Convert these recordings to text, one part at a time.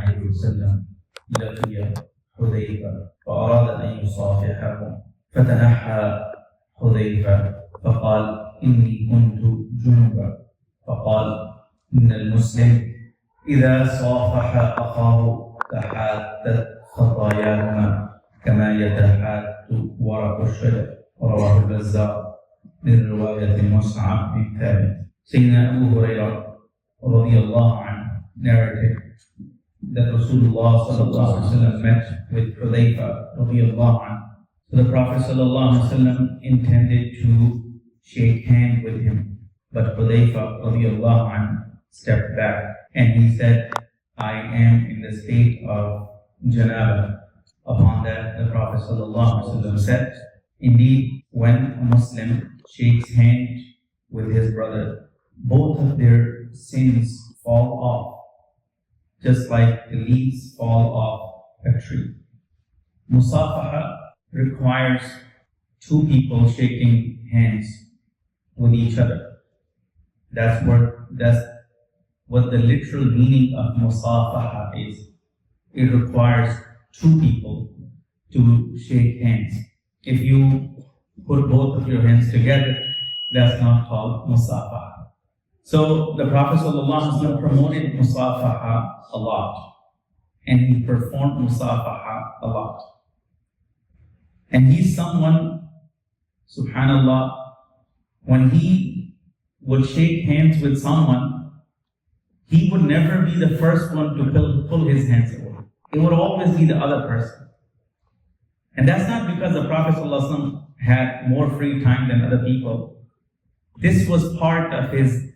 عليه وسلم لقي حذيفة فأراد أن يصافحه، فتنحى حذيفة فقال: إني كنت جنبا. فقال: إن المسلم إذا صافح أخاه تحاتت خطاياهما كما يتحات ورق الشجر. رواه البزار من رواية مصعب بن ثابت. Sayyidina Abu Hurairah radiyallahu anhu narrated that Rasulullah sallallahu alaihi wasallam met with Hudayfa radiyallahu anhu. So the Prophet sallallahu alaihi wasallam intended to shake hands with him, but Hudayfa radiyallahu anhu stepped back and he said, I am in the state of janaba. Upon that, the Prophet sallallahu alaihi wasallam said, indeed, when a Muslim shakes hands with his brother, both of their sins fall off, just like the leaves fall off a tree. Musafaha requires two people shaking hands with each other. That's what the literal meaning of musafaha is. It requires two people to shake hands. If you put both of your hands together, that's not called musafaha. So the Prophet ﷺ promoted musafaha a lot, and he performed musafaha a lot. And he's someone, subhanallah, when he would shake hands with someone, he would never be the first one to pull his hands away. It would always be the other person. And that's not because the Prophet ﷺ had more free time than other people. This was part of his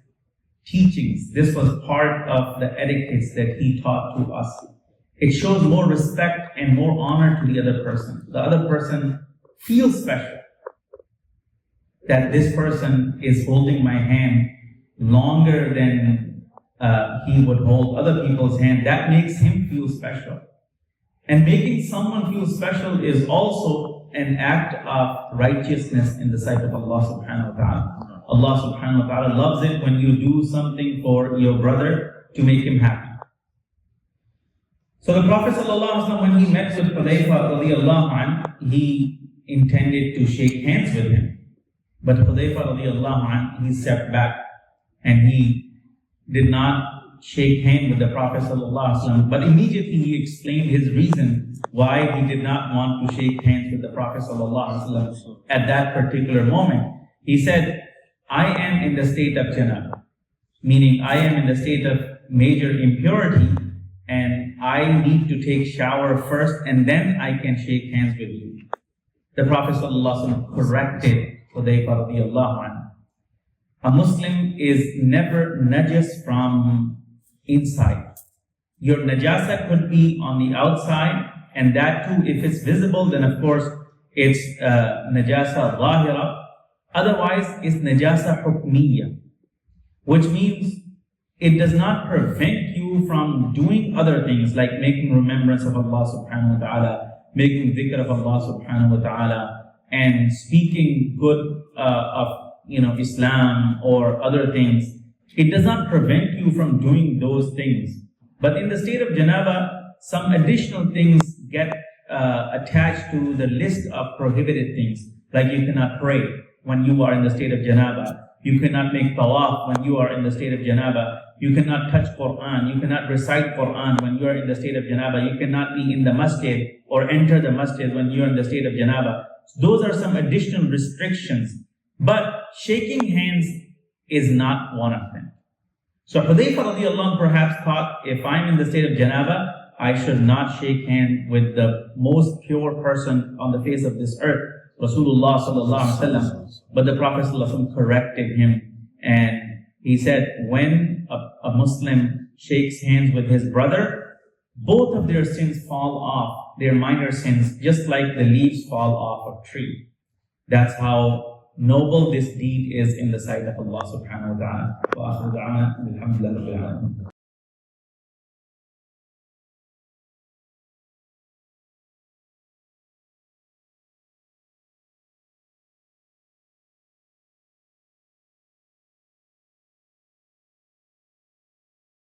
teachings. This was part of the etiquettes that he taught to us. It shows more respect and more honor to the other person. The other person feels special that this person is holding my hand longer than he would hold other people's hand. That makes him feel special. And making someone feel special is also an act of righteousness in the sight of Allah subhanahu wa ta'ala. Allah subhanahu wa ta'ala loves it when you do something for your brother to make him happy. So the Prophet ﷺ, when he met with Hudayfa radiyallahu anhu, he intended to shake hands with him. But Hudayfa radiyallahu anhu, he stepped back and he did not shake hands with the Prophet ﷺ. But immediately he explained his reason why he did not want to shake hands with the Prophet ﷺ at that particular moment. He said, I am in the state of janaba, meaning I am in the state of major impurity, and I need to take shower first and then I can shake hands with you. The Prophet ﷺ corrected Hudayfa radiyallahu anhu. A Muslim is never najas from inside. Your najasa could be on the outside, and that too, if it's visible, then of course it's najasa zahira. Otherwise, it's najasa hukmiyya, which means it does not prevent you from doing other things like making remembrance of Allah subhanahu wa ta'ala, making dhikr of Allah subhanahu wa ta'ala, and speaking good of Islam or other things. It does not prevent you from doing those things. But in the state of janaba, some additional things get attached to the list of prohibited things. Like you cannot pray when you are in the state of janaba. You cannot make tawaf when you are in the state of janaba. You cannot touch Quran. You cannot recite Quran when you are in the state of janaba. You cannot be in the masjid or enter the masjid when you are in the state of janaba. Those are some additional restrictions. But shaking hands is not one of them. So Hudayfa radiyallahu anhu perhaps thought, if I'm in the state of janaba, I should not shake hands with the most pure person on the face of this earth, Rasulullah sallallahu alaihi wasallam. But the Prophet sallallahu alaihi wasallam corrected him, and he said, when a Muslim shakes hands with his brother, both of their sins fall off, their minor sins, just like the leaves fall off a tree. That's how noble this deed is in the sight of Allah subhanahu wa ta'ala.